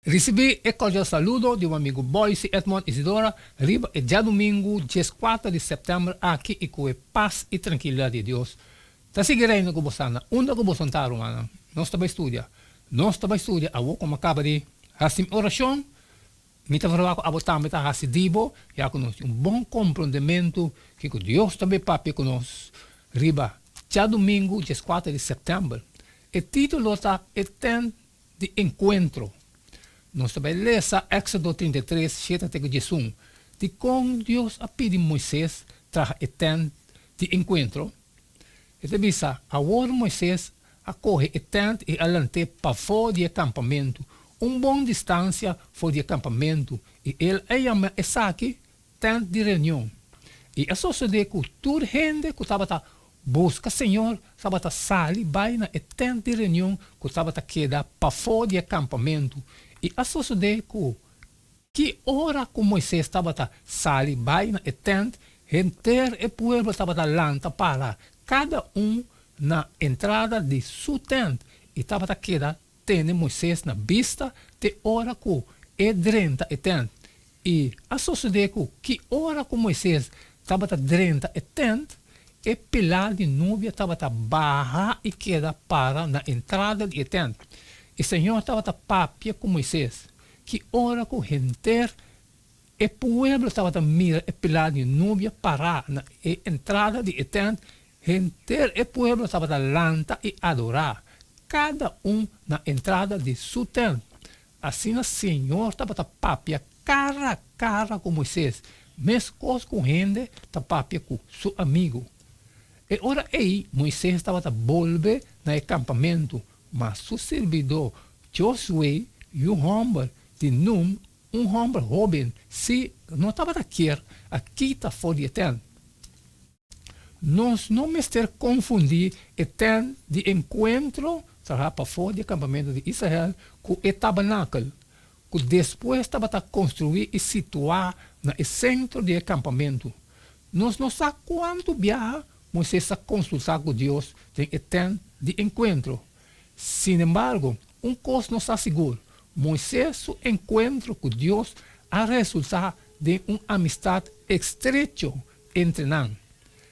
Recebi e cordial saludo de um amigo Boyce Edmond Isidora, riba e dia domingo, dia 4 de setembro, aqui e com paz e tranquilidade de Deus. Tá seguindo com você, onde que você está, mano? Nós estamos estudando. Nós estamos estudando, a vou como acaba de fazer oração, me está falando a botar, me está fazendo dibo, e a conosco um bom compreendimento que Deus também papi conosco. Riba, dia domingo, dia 4 de setembro. O título está Eterno de Encontro. Nós também lemos Éxodo 33, 7 até 11, de como Deus a pedido Moisés traga eterno de encontro. E também agora Moisés acorre eterno e alante para fora do acampamento, bom distância fora do acampamento, e ele chama essa aqui, tente de reunião. E a sociedade que toda gente que estava busca Senhor, estava sair, vai na eterno de reunião, que estava queda para fora do acampamento. E a sociedade que hora que Moisés estava sali vai na etente, inteiro o povo estava lanta para cada na entrada de sua tente. E estava queda tendo Moisés na vista de hora que é drenta etente. E a sociedade que hora que Moisés estava drenta etente, e pilar de nuvem estava barra e queda para na entrada de etente. E o Senhor estava papia com Moisés, que ora com gente, e o povo estava mira e pilar de nuvem para na entrada de etente, gente e povo estava lanta e adorar, cada na entrada de sua tente. Assim o Senhor estava papia cara a cara com Moisés, mesmo com gente, papia com seu amigo. E ora aí, Moisés estava volver no acampamento, mas seu servidor Josué e um homem de nome, um homem jovem, se não estava aqui está fora de eterno. Nós não me ter confundir eterno de encontro, será para fora do acampamento de Israel, com o tabernáculo, que depois estava construir e situar no centro do acampamento. Nós não sabemos quanto viaja Moisés a consultar com Deus tem eterno de encontro. Sin embargo, coisa não está seguro. Moisés, seu encontro com Deus, a resultar de uma amistade estreita entre nós.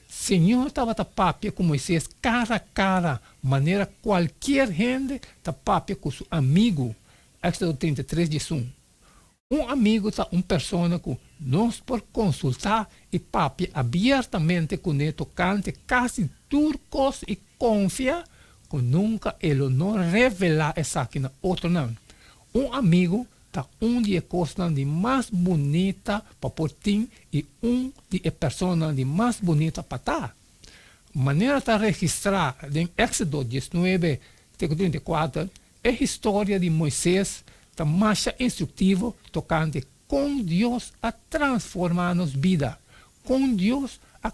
Senhor estava papia com Moisés cara a cara, maneira qualquer gente papia com seu amigo. Éxodo 33 diz amigo está uma pessoa que nós por consultar e papia abertamente com ele tocante quase turcos e confia que nunca ele não revelar essa aqui na outro não. Amigo está de coisa de mais bonita para portim e de pessoa de mais bonita para estar. Maneira de registrar em Éxodo 19, 34, é a história de Moisés, da marcha instrutiva tocante com Deus a transformar nossa vida, com Deus a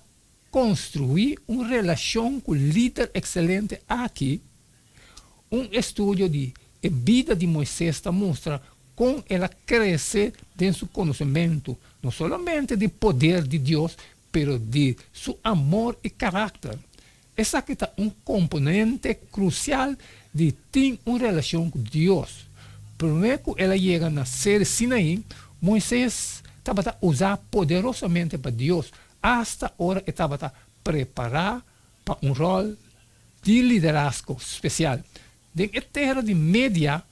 construir uma relação com o líder excelente aqui. Estudo de vida de Moisés mostra como ela cresce em seu conhecimento, não somente do poder de Deus, mas de seu amor e caráter. Essa aqui está componente crucial de ter uma relação com Deus. Primeiro que ela chega na série Sinaí, Moisés estava usar poderosamente para Deus. Hasta agora estava preparado para um rol de liderazgo especial. De terra de média,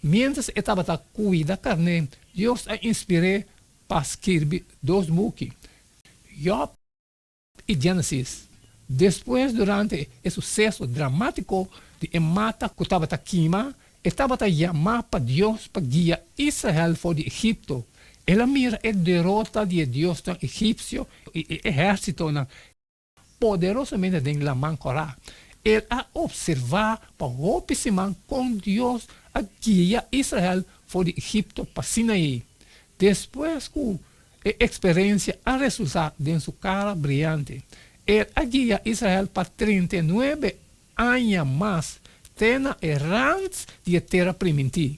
mientras estava cuidando da carne, Deus a inspirou para escrever dois buques, Job e Gênesis. Depois, durante o sucesso dramático de mata que estava queimando, estava a chamar para Deus para guiar Israel fora de Egito. Ela mira a derrota de Deus no egípcio e exército poderosamente de Lamán Corá. Ele a observar para observar com Deus a guiar Israel fora de Egito para Sinaí. Depois que a experiência a resultar de sua cara brilhante, ele a guia Israel para 39 anos mais, tendo errantes de terra primitiva.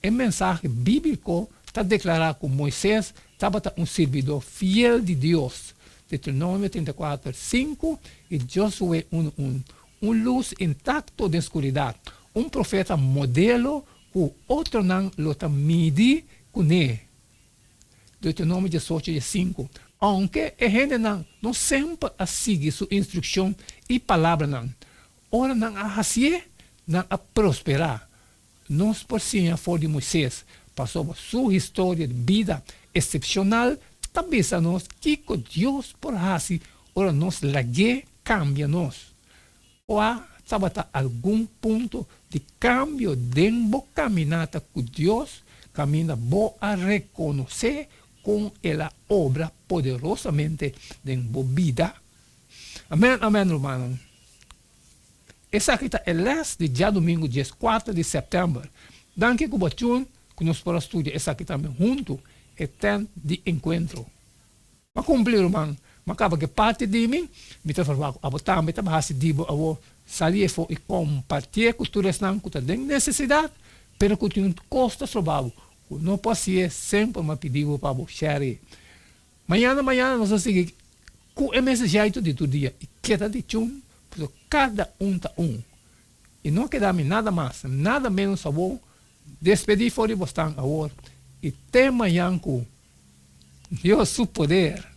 O mensagem bíblico está declarado que Moisés estava um servidor fiel de Deus. Deuteronômio 34, 5 e Josué 1, 1. Luz intacto da escuridão. Profeta modelo O outro não lota midi cune. Deuteronômio 18:5. Aunque a gente não sempre sigue sua instrução e palavra não. Ora não a fazer, não a prosperar. Nós por cima for de Moisés, passou sua história de vida excepcional, talvez a nós que Deus por fazer, ora nós lague cambia nós. Ou estava algum ponto de cambio dentro da caminhada com Deus, caminha bom a reconhecer com a obra poderosamente dentro da vida. Amém, amém, irmão. Essa aqui é de dia domingo, dia 4 de setembro. Danke que você que nós podemos estudar essa aqui também junto, é tempo de encontro. Mas cumprir, irmão, mas acaba que parte de mim, me está falando, a botar, me está falando, digo, a sair e compartilhar com todos que têm necessidade, pero que tem custo trabalho. Não pode ser sempre uma pedido para você share. Amanhã nós vamos seguir com o mensageiro de todo dia. E queda de chum, cada tá E não queda nada mais, nada menos sabor. Despedir fora de você agora. E até amanhã com Deus, seu poder.